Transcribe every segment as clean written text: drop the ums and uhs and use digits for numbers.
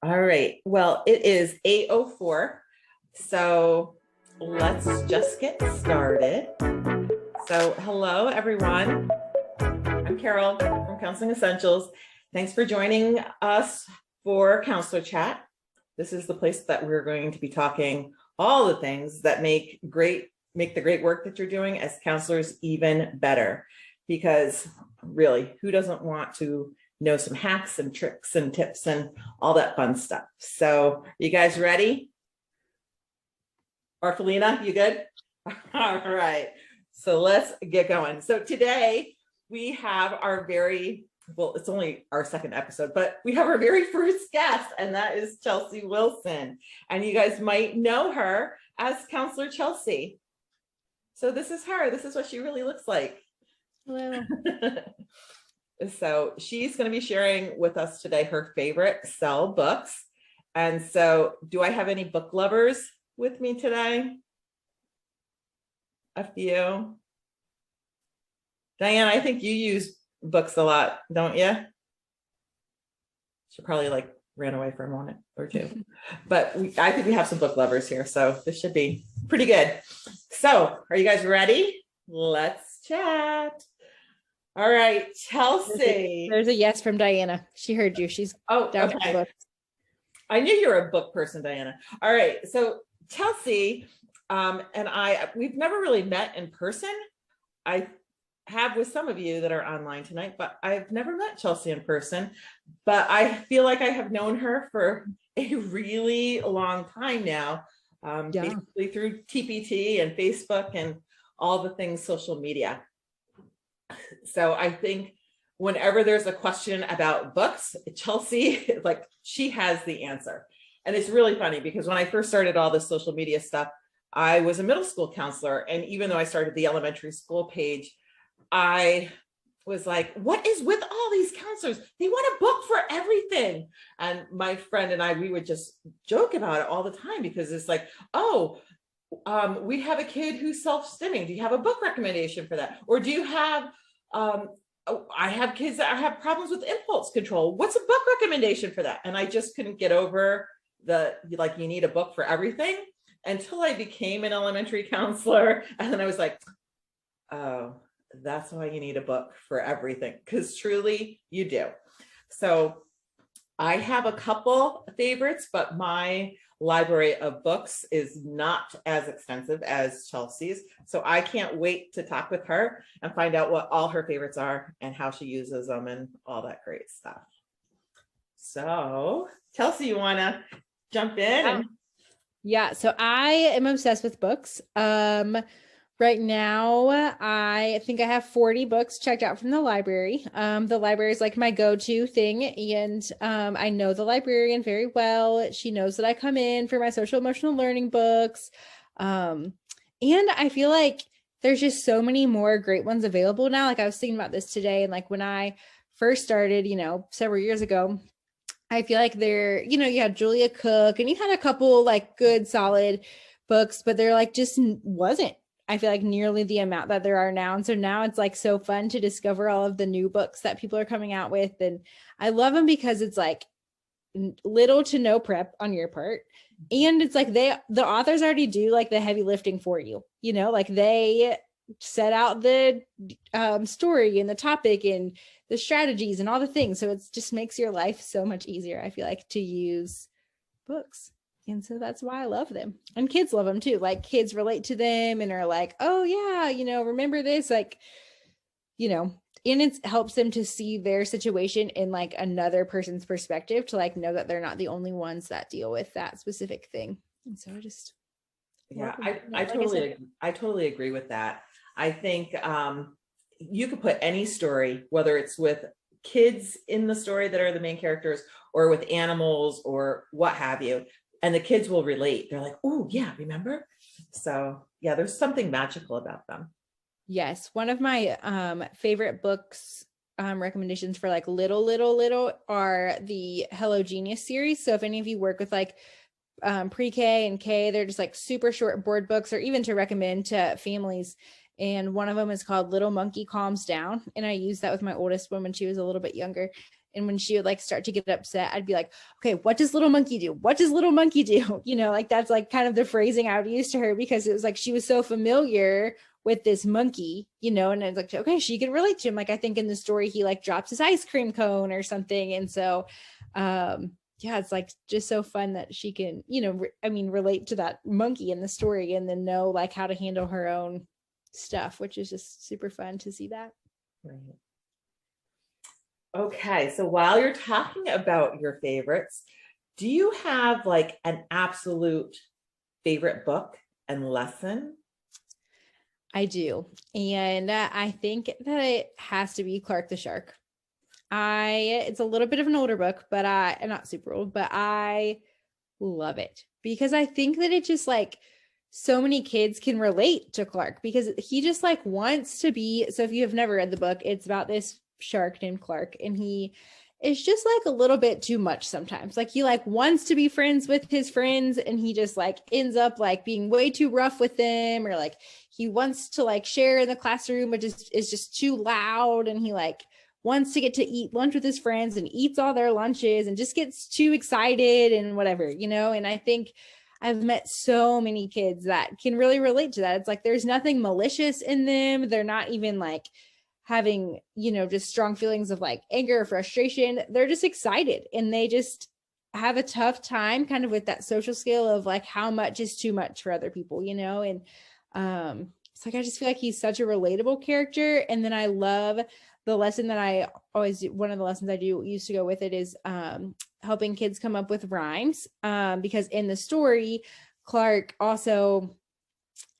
All right. Well, it is 8:04. So let's just get started. So hello, everyone. I'm Carol from Counseling Essentials. Thanks for joining us for Counselor Chat. This is the place that we're going to be talking all the things that make the great work that you're doing as counselors even better. Because really, who doesn't want to know some hacks and tricks and tips and all that fun stuff? So you guys ready? Orphelina, you good? All right. So let's get going. So today we have it's only our second episode, but we have our very first guest, and that is Chelsey Wilson. And you guys might know her as Counselor Chelsey. So this is her. This is what she really looks like. Hello. So she's going to be sharing with us today her favorite SEL books. And so do I have any book lovers with me today? A few. Diane, I think you use books a lot, don't you? She probably ran away for a moment or two. But I think we have some book lovers here, so this should be pretty good. So are you guys ready? Let's chat. All right, Chelsey. There's a yes from Diana. She heard you. She's down okay. for the book. I knew you were a book person, Diana. All right, so Chelsey and we've never really met in person. I have with some of you that are online tonight, but I've never met Chelsey in person. But I feel like I have known her for a really long time now, basically through TPT and Facebook and all the things social media. So I think whenever there's a question about books, Chelsey, she has the answer. And it's really funny because when I first started all this social media stuff, I was a middle school counselor. And even though I started the elementary school page, I was like, what is with all these counselors? They want a book for everything. And my friend and I, we would just joke about it all the time because it's like, we have a kid who's self-stimming. Do you have a book recommendation for that? Or do you have, I have kids that have problems with impulse control. What's a book recommendation for that? And I just couldn't get over you need a book for everything until I became an elementary counselor. And then I was like, oh, that's why you need a book for everything, because truly you do. So I have a couple favorites, but my library of books is not as extensive as Chelsey's. So I can't wait to talk with her and find out what all her favorites are and how she uses them and all that great stuff. So Chelsey, you want to jump in? Yeah. So I am obsessed with books. Right now, I think I have 40 books checked out from the library. The library is like my go-to thing. And I know the librarian very well. She knows that I come in for my social emotional learning books. And I feel like there's just so many more great ones available now. Like I was thinking about this today. And when I first started, several years ago, I feel like you had Julia Cook and you had a couple good, solid books, but there just wasn't, I feel like, nearly the amount that there are now. And so now it's so fun to discover all of the new books that people are coming out with. And I love them because it's little to no prep on your part. And it's the authors already do the heavy lifting for you, they set out the story and the topic and the strategies and all the things. So it just makes your life so much easier, I feel like, to use books. And so that's why I love them. And kids love them too. Kids relate to them and are oh yeah, remember this, and it helps them to see their situation in another person's perspective, to know that they're not the only ones that deal with that specific thing. And so I totally agree with that. I think you could put any story, whether it's with kids in the story that are the main characters or with animals or what have you, and the kids will relate. They're like, oh yeah, remember? So yeah, there's something magical about them. Yes. One of my favorite books recommendations for little are the Hello Genius series. So if any of you work with pre-K and K, they're just super short board books, or even to recommend to families. And one of them is called Little Monkey Calms Down. And I used that with my oldest one when she was a little bit younger. And when she would like start to get upset, I'd be like, okay, what does little monkey do? What does little monkey do? Like that's like kind of the phrasing I would use to her, because it was like she was so familiar with this monkey, and it's like, okay, she can relate to him. Like I think in the story he like drops his ice cream cone or something. And so yeah, it's like just so fun that she can, relate to that monkey in the story and then know like how to handle her own stuff, which is just super fun to see that. Right. Okay, so while you're talking about your favorites, do you have like an absolute favorite book and lesson? I do. And I think that it has to be Clark the Shark. It's a little bit of an older book, but not super old, but I love it because I think that it just like so many kids can relate to Clark because he just like wants to be. So if you have never read the book, it's about this shark named Clark, and he is just like a little bit too much sometimes. Like he like wants to be friends with his friends, and he just like ends up like being way too rough with them, or like he wants to like share in the classroom, but just is just too loud, and he like wants to get to eat lunch with his friends and eats all their lunches and just gets too excited and whatever, and I think I've met so many kids that can really relate to that. It's like there's nothing malicious in them. They're not even like having, just strong feelings of like anger or frustration. They're just excited, and they just have a tough time kind of with that social scale of like how much is too much for other people, and it's like I just feel like he's such a relatable character. And then I love the lesson that I always do. One of the lessons I do used to go with it is helping kids come up with rhymes, because in the story, Clark also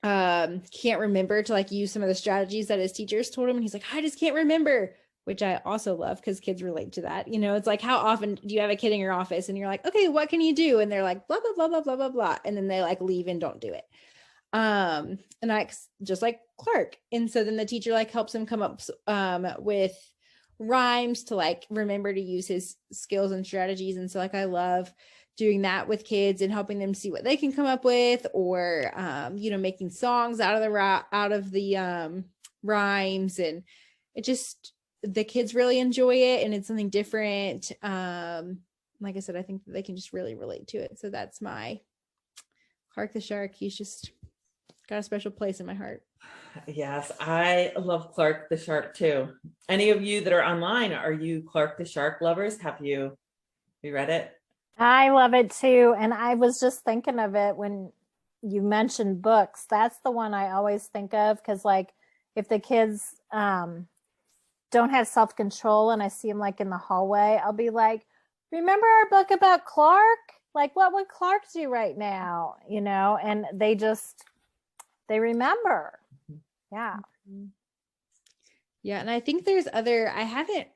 can't remember to like use some of the strategies that his teachers told him, and he's like, I just can't remember, which I also love because kids relate to that. It's like, how often do you have a kid in your office and you're like, okay, what can you do? And they're like, blah blah blah blah blah blah blah, and then they like leave and don't do it. And I just like Clark, and so then the teacher like helps him come up with rhymes to like remember to use his skills and strategies. And so like I love doing that with kids and helping them see what they can come up with, or making songs out of the rhymes, and it just, the kids really enjoy it, and it's something different. Like I said, I think they can just really relate to it. So that's my Clark the Shark. He's just got a special place in my heart. Yes, I love Clark the Shark too. Any of you that are online, are you Clark the Shark lovers? Have you read it? I love it too. And I was just thinking of it when you mentioned books. That's the one I always think of, because like if the kids don't have self-control and I see them like in the hallway, I'll be like, remember our book about Clark? Like, what would Clark do right now? And they remember. Yeah. Yeah. And I think there's I haven't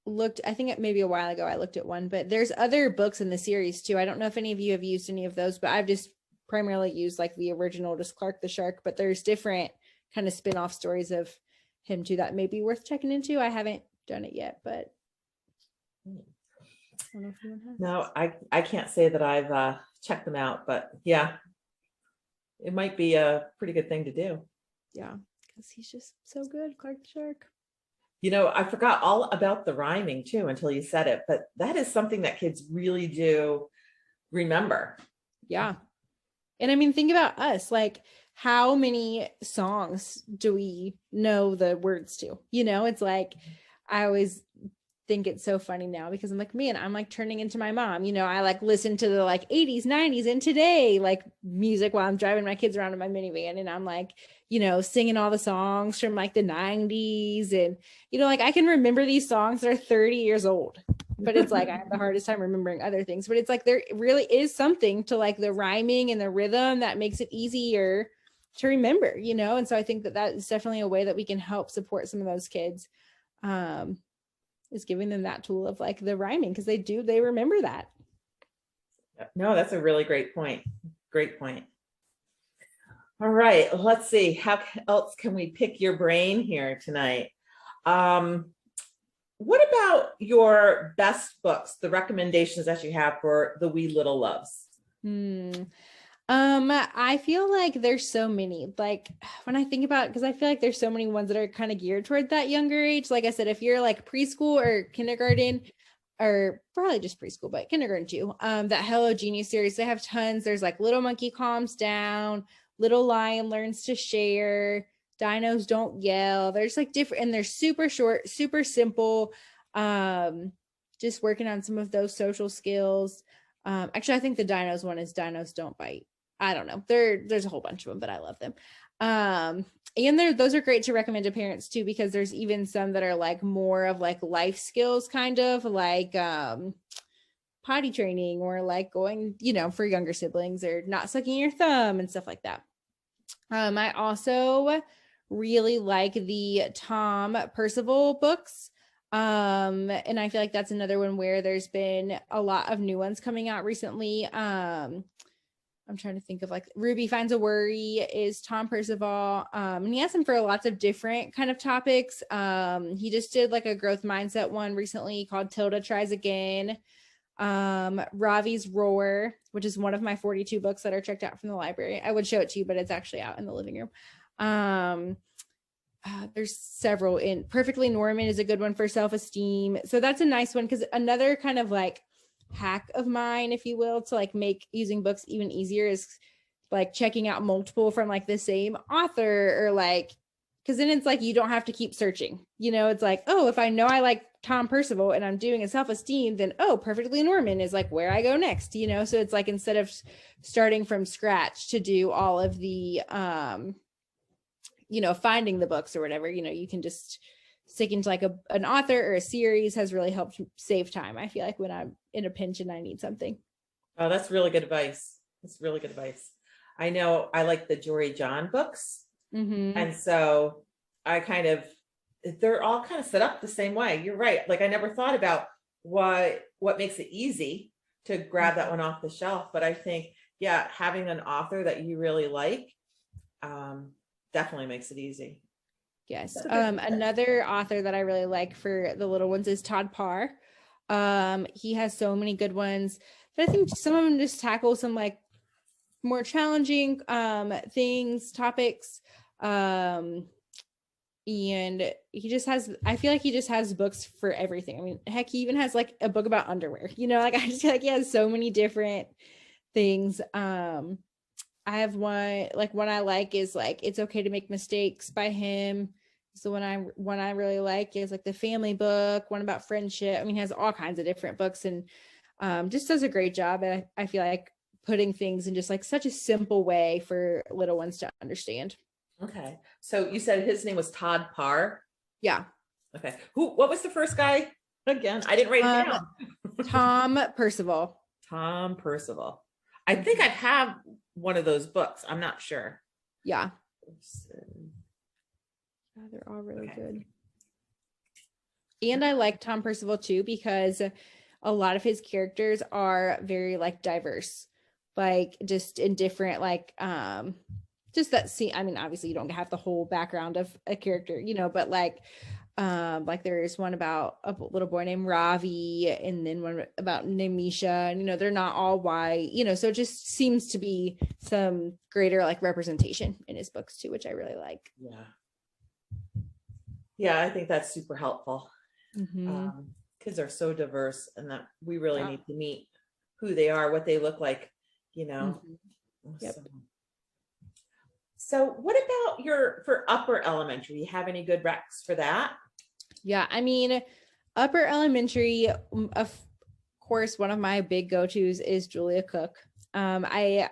looked, I think maybe a while ago I looked at one, but there's other books in the series too. I don't know if any of you have used any of those, but I've just primarily used like the original, just Clark the Shark, but there's different kind of spin-off stories of him too that may be worth checking into. I haven't done it yet, but I don't know if anyone has. No, I can't say that I've checked them out, but yeah, it might be a pretty good thing to do. Yeah, because he's just so good, Clark the Shark. I forgot all about the rhyming too until you said it, but that is something that kids really do remember. Yeah. And I mean, think about us, like how many songs do we know the words to? It's like, I always think it's so funny now because I'm like, man, I'm like turning into my mom. I like listen to the like 80s, 90s, and today like music while I'm driving my kids around in my minivan, and I'm like, singing all the songs from like the 90s, and like I can remember these songs that are 30 years old, but it's like I have the hardest time remembering other things. But it's like there really is something to like the rhyming and the rhythm that makes it easier to remember, and so I think that is definitely a way that we can help support some of those kids, is giving them that tool of like the rhyming, because they remember that. No, that's a really great point. Great point. All right, let's see. How else can we pick your brain here tonight? What about your best books, the recommendations that you have for the wee little loves? I feel like there's so many, like when I think about it, because I feel like there's so many ones that are kind of geared toward that younger age. Like I said, if you're like preschool or kindergarten, or probably just preschool, but kindergarten too. That Hello Genius series, they have tons. There's like Little Monkey Calms Down, Little Lion Learns to Share, Dinos Don't Yell. There's like different, and they're super short, super simple. Just working on some of those social skills. Actually, I think the Dinos one is Dinos Don't Bite. I don't know. There's a whole bunch of them, but I love them. And those are great to recommend to parents too, because there's even some that are like more of like life skills, kind of like potty training, or like going, for younger siblings, or not sucking your thumb and stuff like that. I also really like the Tom Percival books. And I feel like that's another one where there's been a lot of new ones coming out recently. I'm trying to think of, like, Ruby Finds a Worry is Tom Percival. And he has them for lots of different kind of topics. He just did like a growth mindset one recently called Tilda Tries Again. Ravi's Roar, which is one of my 42 books that are checked out from the library. I would show it to you, but it's actually out in the living room. There's several. In Perfectly Norman is a good one for self-esteem. So that's a nice one, because another kind of like hack of mine, if you will, to like make using books even easier is like checking out multiple from like the same author, or like, because then it's like you don't have to keep searching. It's like, oh, if I know I like Tom Percival and I'm doing a self-esteem, then Perfectly Norman is like where I go next. So it's like, instead of starting from scratch to do all of the finding the books or whatever, you can just stick into like an author or a series. Has really helped save time, I feel like, when I'm in a pinch and I need something. Oh, that's really good advice. That's really good advice. I know I like the Jory John books. Mm-hmm. And so they're all kind of set up the same way. You're right. Like, I never thought about what makes it easy to grab that one off the shelf. But I think, yeah, having an author that you really like definitely makes it easy. Yes. Another author that I really like for the little ones is Todd Parr. He has so many good ones, but I think some of them just tackle some like more challenging topics. And I feel like he just has books for everything. I mean, heck, he even has like a book about underwear, like, I just feel like he has so many different things. I have one I like is like It's Okay to Make Mistakes by him. So one I really like is like the family book, one about friendship. I mean, he has all kinds of different books, and just does a great job. And I feel like putting things in just like such a simple way for little ones to understand. Okay. So you said his name was Todd Parr? Yeah. Okay. What was the first guy again? I didn't write it down. Tom Percival. Tom Percival. I think I have one of those books. I'm not sure. Yeah. They're all really good. And I like Tom Percival too, because a lot of his characters are very like diverse, like just in different, like, just that scene. I mean, obviously you don't have the whole background of a character, but like there is one about a little boy named Ravi, and then one about named Misha, and they're not all white, so it just seems to be some greater like representation in his books too, which I really like. Yeah, I think that's super helpful. Mm-hmm. Kids are so diverse, and that we really need to meet who they are, what they look like, Mm-hmm. Yep. So what about for upper elementary? You have any good recs for that? Yeah, I mean, upper elementary, of course, one of my big go-tos is Julia Cook. I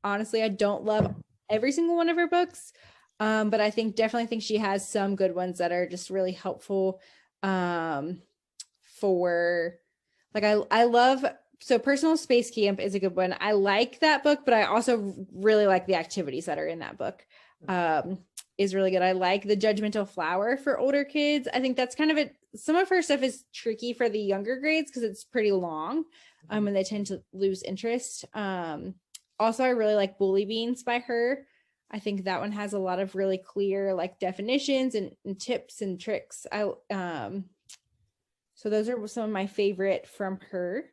don't love every single one of her books, but I definitely think she has some good ones that are just really helpful for, like, I love, so Personal Space Camp is a good one. I like that book, but I also really like the activities that are in that book. Is really good. I like The Judgmental Flower for older kids. I think that's kind of some of her stuff is tricky for the younger grades because it's pretty long, and they tend to lose interest. Also, I really like Bully Beans by her. I think that one has a lot of really clear like definitions and tips and tricks. So those are some of my favorite from her.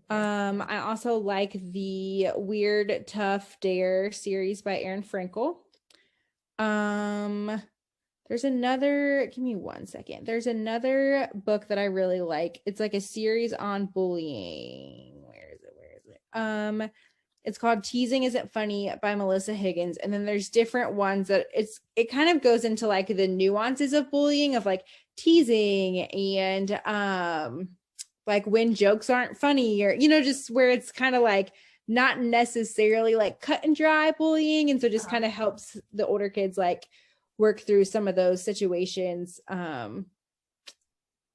I also like the Weird Tough Dare series by Erin Frankel. There's another, give me one second. There's another book that I really like. It's like a series on bullying. Where is it? It's called Teasing Isn't Funny by Melissa Higgins. And then there's different ones that it kind of goes into like the nuances of bullying, of like teasing and like when jokes aren't funny, or just where it's kind of like not necessarily like cut and dry bullying. And so just kind of helps the older kids like work through some of those situations.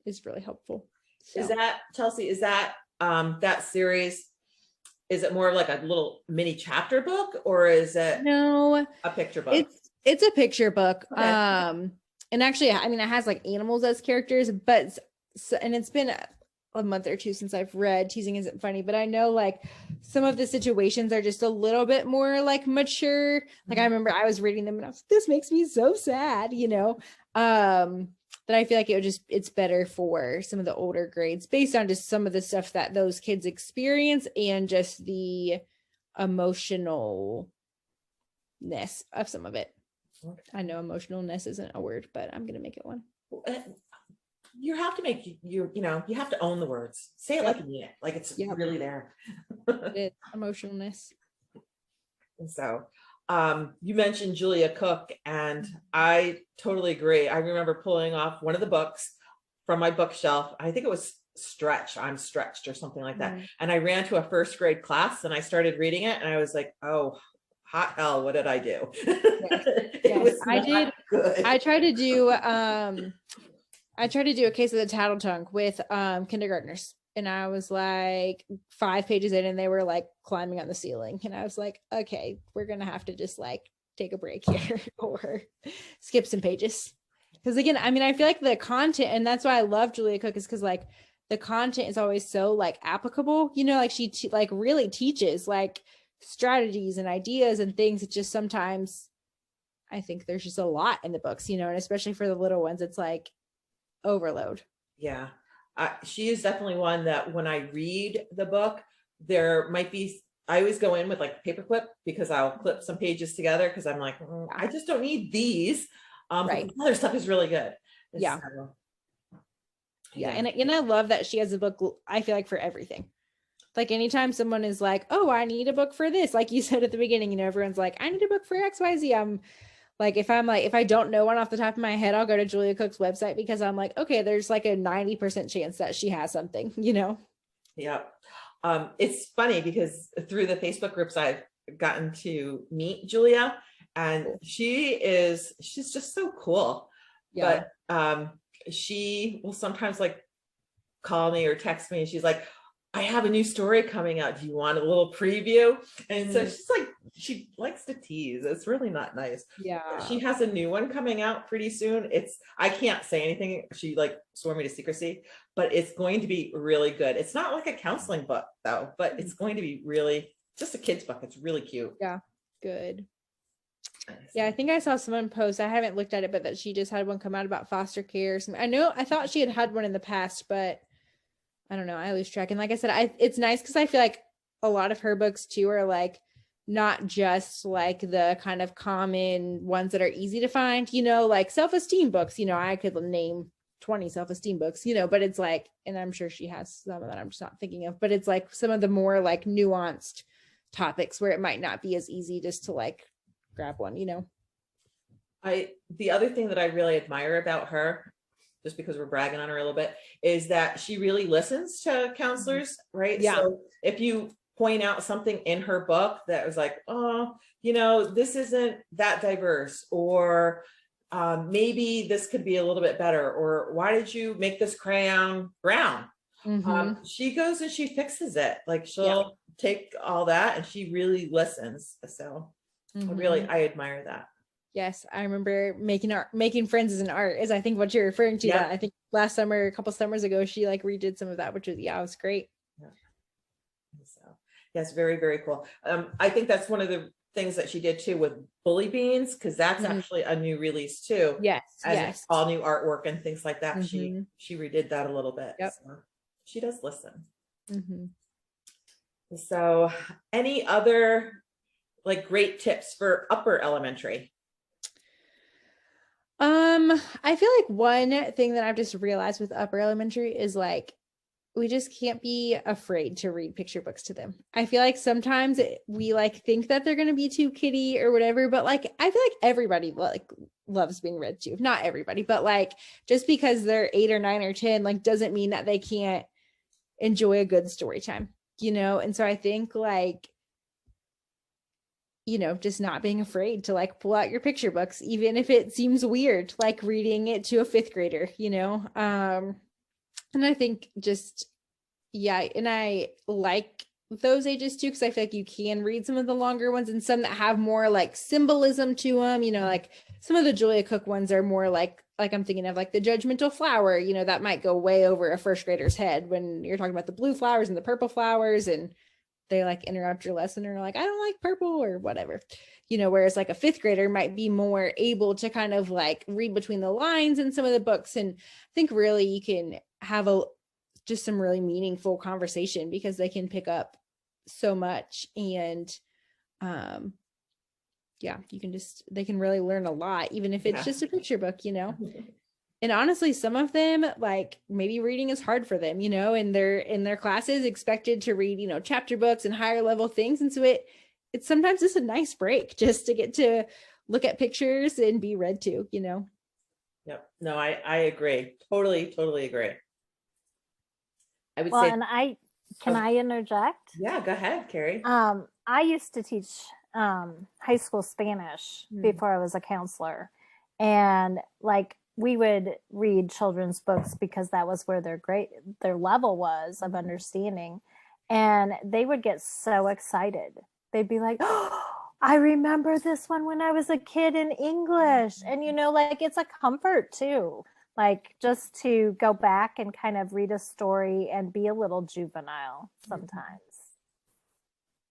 Is really helpful. So. Is that, Chelsey, is that that series, is it more of like a little mini chapter book, or is it a picture book? It's a picture book. Okay. And actually, I mean, it has like animals as characters, but and it's been a month or two since I've read Teasing Isn't Funny, but I know like some of the situations are just a little bit more like mature. Like I remember I was reading them and I was like, this makes me so sad, that I feel like it's better for some of the older grades based on just some of the stuff that those kids experience and just the emotionalness of some of it. Okay. I know emotionalness isn't a word, but I'm going to make it one. You have to make you have to own the words. Say it like you mean it, like it's really there. It is emotionalness. And so you mentioned Julia Cook, and I totally agree. I remember pulling off one of the books from my bookshelf. I think it was I'm Stretched or something like that. And I ran to a first grade class and I stared reading it and I was like, oh, hot hell, what did I do? It was not good. I tried to do a case of the Tattle Tongue with kindergartners, and I was like 5 pages in and they were like climbing on the ceiling, and I was like, okay, we're gonna have to just like take a break here or skip some pages, because again, I mean, I feel like the content, and that's why I love Julia Cook, is because like the content is always so like applicable, like she like really teaches like strategies and ideas and things. It's just sometimes I think there's just a lot in the books, and especially for the little ones, it's like overload. Yeah. She is definitely one that when I read the book, there might be, I always go in with like paperclip because I'll clip some pages together because I'm like, I just don't need these. Right. But the other stuff is really good. Yeah. And I love that she has a book, I feel like, for everything. Like anytime someone is like, oh, I need a book for this, like you said at the beginning, everyone's like, I need a book for XYZ. I'm like, if I don't know one off the top of my head, I'll go to Julia Cook's website because I'm like, okay, there's like a 90% chance that she has something, Yeah. It's funny because through the Facebook groups, I've gotten to meet Julia, and she's just so cool. Yeah. But she will sometimes like call me or text me and she's like, I have a new story coming out. Do you want a little preview? And so she's like, she likes to tease. It's really not nice. Yeah. She has a new one coming out pretty soon. I can't say anything. She like swore me to secrecy, but it's going to be really good. It's not like a counseling book though, but it's going to be really just a kid's book. It's really cute. Yeah. Good. Yeah, I think I saw someone post, I haven't looked at it, but that she just had one come out about foster care. I thought she had one in the past, but I don't know. I lose track. And like I said, it's nice because I feel like a lot of her books too are like not just like the kind of common ones that are easy to find, like self-esteem books. I could name 20 self-esteem books, but it's like, and I'm sure she has some that I'm just not thinking of, but it's like some of the more like nuanced topics where it might not be as easy just to like grab one, The other thing that I really admire about her, just because we're bragging on her a little bit, is that she really listens to counselors, right? Yeah. So if you point out something in her book that was like, oh, this isn't that diverse, or maybe this could be a little bit better, or why did you make this crayon brown? She goes and she fixes it. Like she'll take all that and she really listens. So I admire that. Yes, I remember making friends as an art is I think what you're referring to. That I think last summer, a couple summers ago, she like redid some of that, which was it was great. Yeah. So yes, very, very cool. I think that's one of the things that she did too with Bully Beans, because that's actually a new release too. Yes. All new artwork and things like that. She redid that a little bit. Yep. So she does listen. So any other like great tips for upper elementary? I feel like one thing that I've just realized with upper elementary is like we just can't be afraid to read picture books to them. I feel like sometimes we like think that they're going to be too kiddie or whatever, but like I feel like everybody like loves being read to. Not everybody, but like just because they're 8 or 9 or 10 like doesn't mean that they can't enjoy a good story time, you know? And so I think like, you know, just not being afraid to like pull out your picture books, even if it seems weird, like reading it to a 5th grader, you know? And I think just, yeah, and I like those ages too, because I feel like you can read some of the longer ones and some that have more like symbolism to them, you know, like some of the Julia Cook ones are more like I'm thinking of like the judgmental flower, you know, that might go way over a 1st grader's head when you're talking about the blue flowers and the purple flowers and they like interrupt your lesson and are like, I don't like purple or whatever, you know, whereas like a 5th grader might be more able to kind of like read between the lines in some of the books. And I think really you can have just some really meaningful conversation because they can pick up so much. And yeah, they can really learn a lot, even if it's just a picture book, you know. And honestly, some of them like maybe reading is hard for them, you know, and they're in their classes expected to read, you know, chapter books and higher level things. And so it's sometimes just a nice break just to get to look at pictures and be read to, you know. Yep. No, I agree. Totally agree. I would Well, say, and can I interject? yeah, go ahead, Carrie. I used to teach high school Spanish before I was a counselor, and like we would read children's books because that was where their level was of understanding, and they would get so excited. They'd be like, "Oh, I remember this one when I was a kid in English," and you know, like it's a comfort too. Like just to go back and kind of read a story and be a little juvenile sometimes.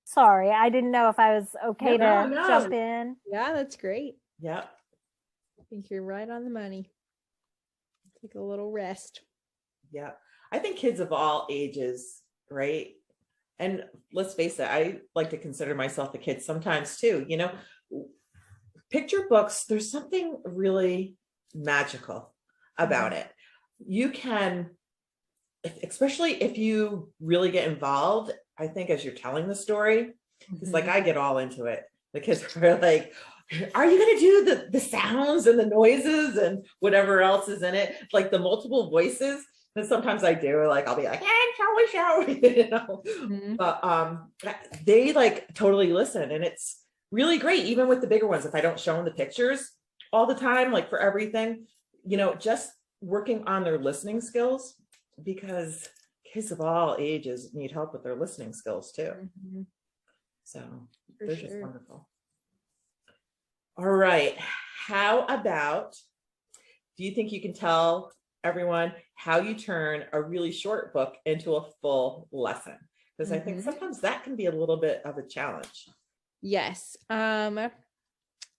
Sorry, I didn't know if I was okay to jump in. Yeah, that's great. Yeah. I think you're right on the money. Take a little rest. Yeah. I think kids of all ages, right? And let's face it, I like to consider myself a kid sometimes too, you know. Picture books, there's something really magical about it. You can, especially if you really get involved, I think as you're telling the story, it's like I get all into it. The kids are like, are you going to do the sounds and the noises and whatever else is in it? Like the multiple voices. And sometimes I do, like, I'll be like, hey, shall we, you know? But they like totally listen. And it's really great. Even with the bigger ones, if I don't show them the pictures all the time, like for everything, you know, just working on their listening skills, because kids of all ages need help with their listening skills too. So they're just wonderful. All right. How about, do you think you can tell everyone how you turn a really short book into a full lesson? Because I think sometimes that can be a little bit of a challenge. Yes.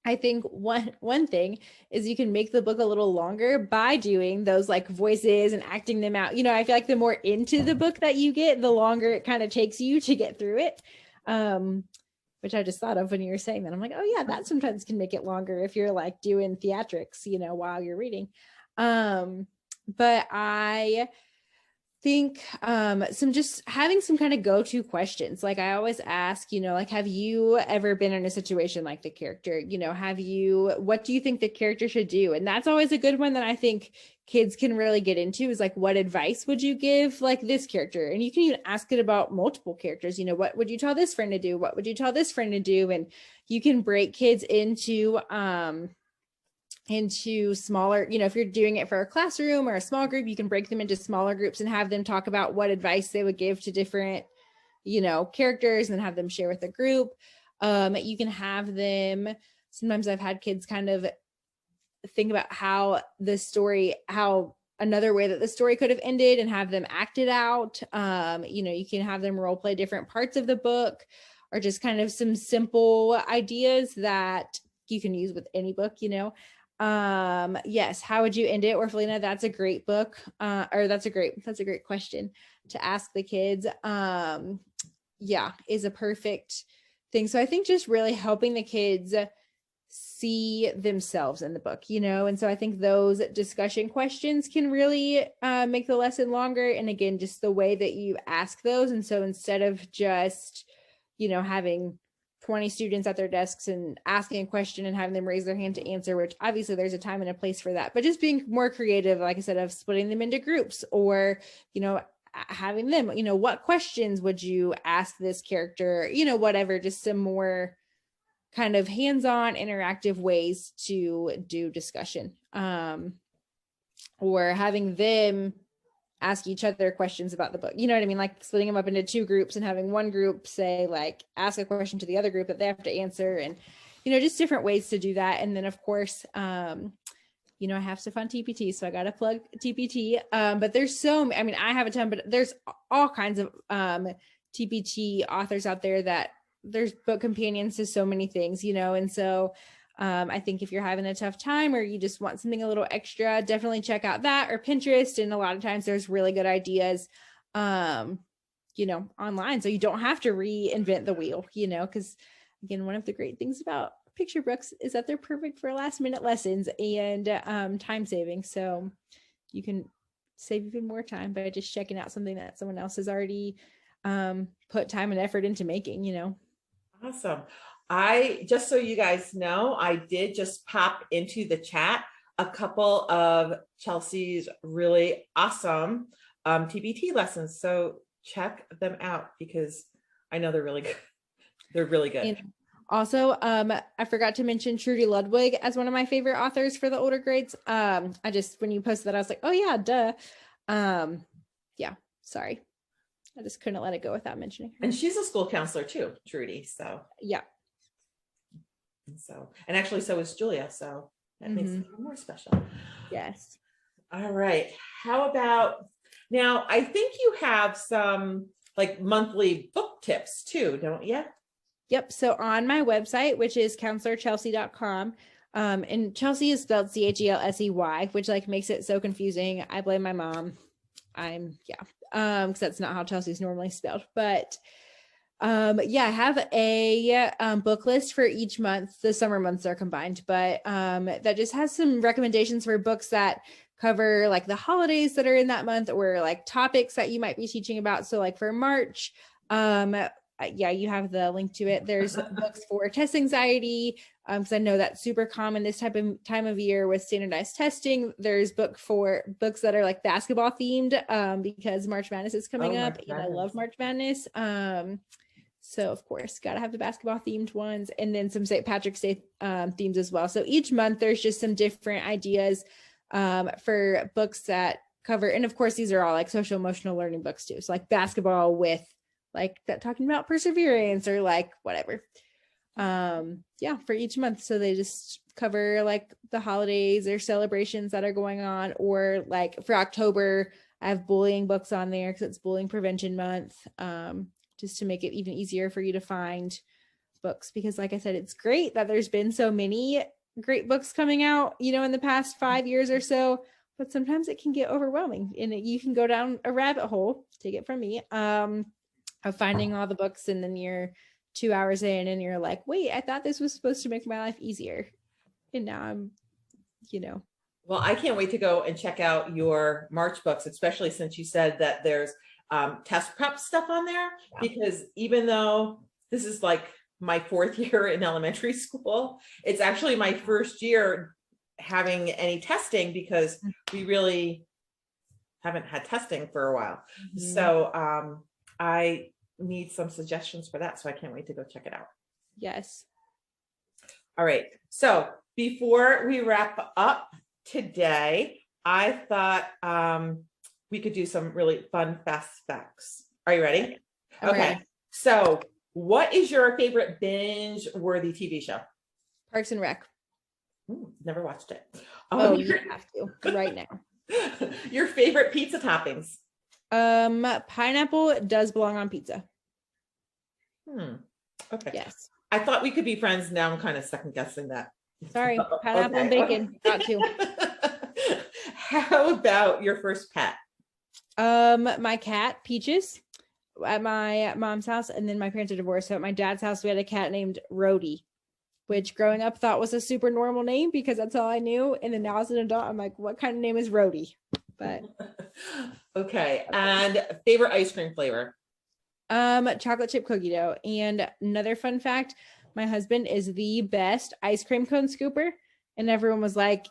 I think one thing is you can make the book a little longer by doing those like voices and acting them out. You know, I feel like the more into the book that you get, the longer it kind of takes you to get through it. Which I just thought of when you were saying that. I'm like, oh yeah, that sometimes can make it longer if you're like doing theatrics, you know, while you're reading. But I think just having some kind of go-to questions. Like I always ask, you know, like, have you ever been in a situation like the character? You know, what do you think the character should do? And that's always a good one that I think kids can really get into, is like, what advice would you give like this character? And you can even ask it about multiple characters. You know, what would you tell this friend to do? What would you tell this friend to do? And you can break kids into smaller, you know, if you're doing it for a classroom or a small group, you can break them into smaller groups and have them talk about what advice they would give to different, you know, characters, and have them share with the group. You can have them, sometimes I've had kids kind of think about how another way that the story could have ended and have them act it out. You know, you can have them role play different parts of the book, or just kind of some simple ideas that you can use with any book, you know. Yes, how would you end it, Orphelina? That's a great book, or that's a great question to ask the kids. Yeah, is a perfect thing. So I think just really helping the kids see themselves in the book, and so I think those discussion questions can really make the lesson longer. And again, just the way that you ask those. And so instead of just, having 20 students at their desks and asking a question and having them raise their hand to answer, which obviously there's a time and a place for that, but just being more creative, like I said, of splitting them into groups, or, having them, what questions would you ask this character, whatever, just some more kind of hands-on interactive ways to do discussion, or having them ask each other questions about the book. You know what I mean? Like splitting them up into two groups and having one group say, like, ask a question to the other group that they have to answer, and, just different ways to do that. And then of course, I have stuff on TPT, so I got to plug TPT. But there's I have a ton, but there's all kinds of TPT authors out there that there's book companions to so many things, and so I think if you're having a tough time or you just want something a little extra, definitely check out that or Pinterest. And a lot of times there's really good ideas, online. So you don't have to reinvent the wheel, because again, one of the great things about picture books is that they're perfect for last minute lessons and time saving. So you can save even more time by just checking out something that someone else has already put time and effort into making, Awesome. Just so you guys know, I did just pop into the chat a couple of Chelsey's really awesome TBT lessons. So check them out because I know they're really good. They're really good. And also, I forgot to mention Trudy Ludwig as one of my favorite authors for the older grades. When you posted that, I was like, oh yeah, duh. Yeah, sorry. I just couldn't let it go without mentioning her. And she's a school counselor too, Trudy. So yeah. And actually so is Julia. So that makes it even more special. Yes. All right. How about now? I think you have some like monthly book tips too, don't you? Yep. So on my website, which is counselorchelsey.com, and Chelsey is spelled Chelsey, which like makes it so confusing. I blame my mom. Because that's not how Chelsey's normally spelled. But I have a book list for each month. The summer months are combined, but that just has some recommendations for books that cover like the holidays that are in that month, or like topics that you might be teaching about. So like for March, you have the link to it. There's books for test anxiety, because I know that's super common this time of year with standardized testing. There's books that are like basketball themed, because March Madness is coming up, and I love March Madness. So of course, got to have the basketball themed ones, and then some St. Patrick's Day themes as well. So each month there's just some different ideas for books that cover, and of course these are all like social emotional learning books too. So like basketball with like that, talking about perseverance or like whatever. For each month. So they just cover like the holidays or celebrations that are going on, or like for October, I have bullying books on there because it's bullying prevention month, just to make it even easier for you to find books. Because like I said, it's great that there's been so many great books coming out, in the past 5 years or so, but sometimes it can get overwhelming and you can go down a rabbit hole, take it from me, of finding all the books, and then you're 2 hours in and you're like, wait, I thought this was supposed to make my life easier. And now I'm, Well, I can't wait to go and check out your March books, especially since you said that there's test prep stuff on there, because even though this is like my 4th year in elementary school, it's actually my 1st year having any testing because we really haven't had testing for a while. So I need some suggestions for that. So I can't wait to go check it out. Yes. All right. So before we wrap up today, I thought we could do some really fun fast facts. Are you ready? I'm okay. ready. So what is your favorite binge worthy TV show? Parks and Rec. Never watched it. You have to right now. Your favorite pizza toppings? Pineapple does belong on pizza. Okay. Yes. I thought we could be friends. Now I'm kind of second guessing that. Sorry, pineapple and bacon. Got to. How about your first pet? My cat, Peaches, at my mom's house, and then my parents are divorced. So at my dad's house, we had a cat named Rhodey, which growing up thought was a super normal name because that's all I knew. And then now as an adult, I'm like, what kind of name is Rhodey? But okay. And favorite ice cream flavor? Chocolate chip cookie dough. And another fun fact, my husband is the best ice cream cone scooper. And everyone was like,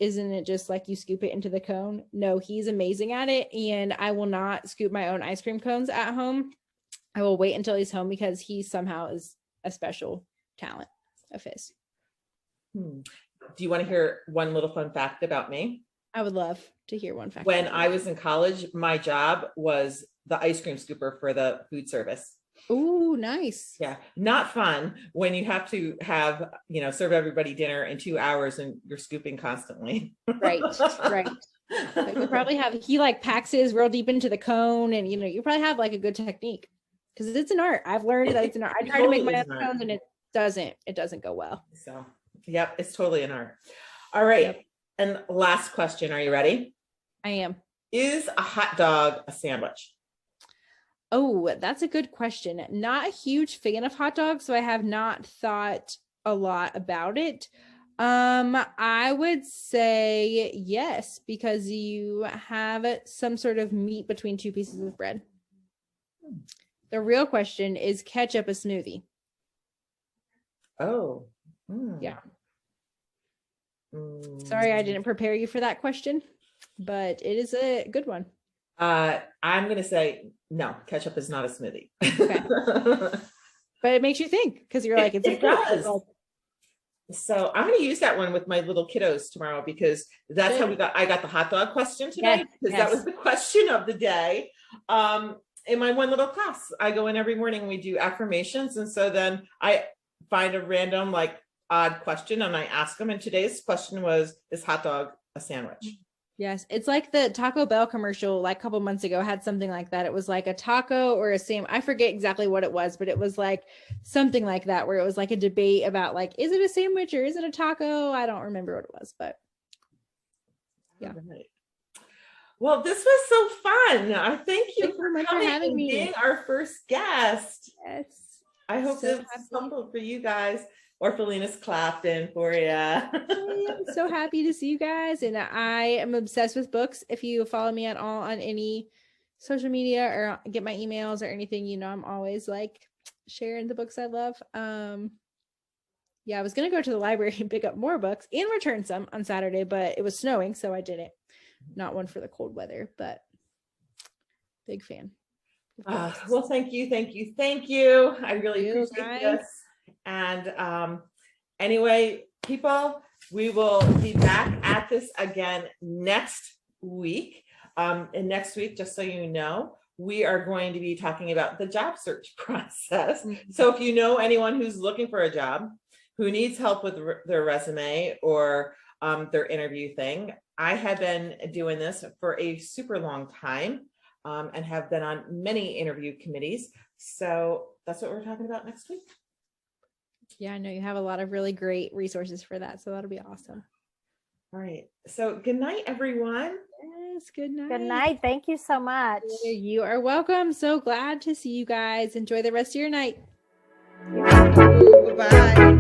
isn't it just like you scoop it into the cone? No, he's amazing at it. And I will not scoop my own ice cream cones at home. I will wait until he's home because he somehow is a special talent of his. Do you want to hear one little fun fact about me? I would love to hear one fact. When I was in college, my job was the ice cream scooper for the food service. Oh, nice. Yeah. Not fun when you have to have, serve everybody dinner in 2 hours and you're scooping constantly. Right. But you probably he like packs his real deep into the cone, and you probably have like a good technique because it's an art. I've learned that it's an art. I try to make my own cones and it doesn't go well. So, yep, it's totally an art. All right. Yep. And last question. Are you ready? I am. Is a hot dog a sandwich? Oh, that's a good question. Not a huge fan of hot dogs, so I have not thought a lot about it. I would say yes, because you have some sort of meat between two pieces of bread. The real question is ketchup a smoothie? Oh. Yeah. Sorry, I didn't prepare you for that question, but it is a good one. I'm going to say no, ketchup is not a smoothie. Okay. But it makes you think because you're like, it does. So I'm going to use that one with my little kiddos tomorrow because that's how I got the hot dog question today because that was the question of the day. In my one little class, I go in every morning and we do affirmations. And so then I find a random odd question and I ask them. And today's question was, is hot dog a sandwich? Yes. It's like the Taco Bell commercial, like a couple months ago had something like that. It was like a taco or a sandwich. I forget exactly what it was, but it was like something like that, where it was like a debate about is it a sandwich or is it a taco? I don't remember what it was, but yeah. Right. Well, this was so fun. I thank you for coming having me. Being our first guest. Yes. I hope this was helpful for you guys. Or Felina's clapping for you. I'm so happy to see you guys. And I am obsessed with books. If you follow me at all on any social media or get my emails or anything, I'm always sharing the books I love. Yeah, I was going to go to the library and pick up more books and return some on Saturday, but it was snowing, so I didn't. Not one for the cold weather, but big fan. Well, thank you. I really appreciate this. And anyway, people, we will be back at this again next week. And next week, just so you know, we are going to be talking about the job search process. Mm-hmm. So if you know anyone who's looking for a job, who needs help with their resume or their interview thing, I have been doing this for a super long time and have been on many interview committees. So that's what we're talking about next week. Yeah, I know you have a lot of really great resources for that. So that'll be awesome. All right. So good night, everyone. Yes, good night. Good night. Thank you so much. You are welcome. So glad to see you guys. Enjoy the rest of your night. Bye-bye.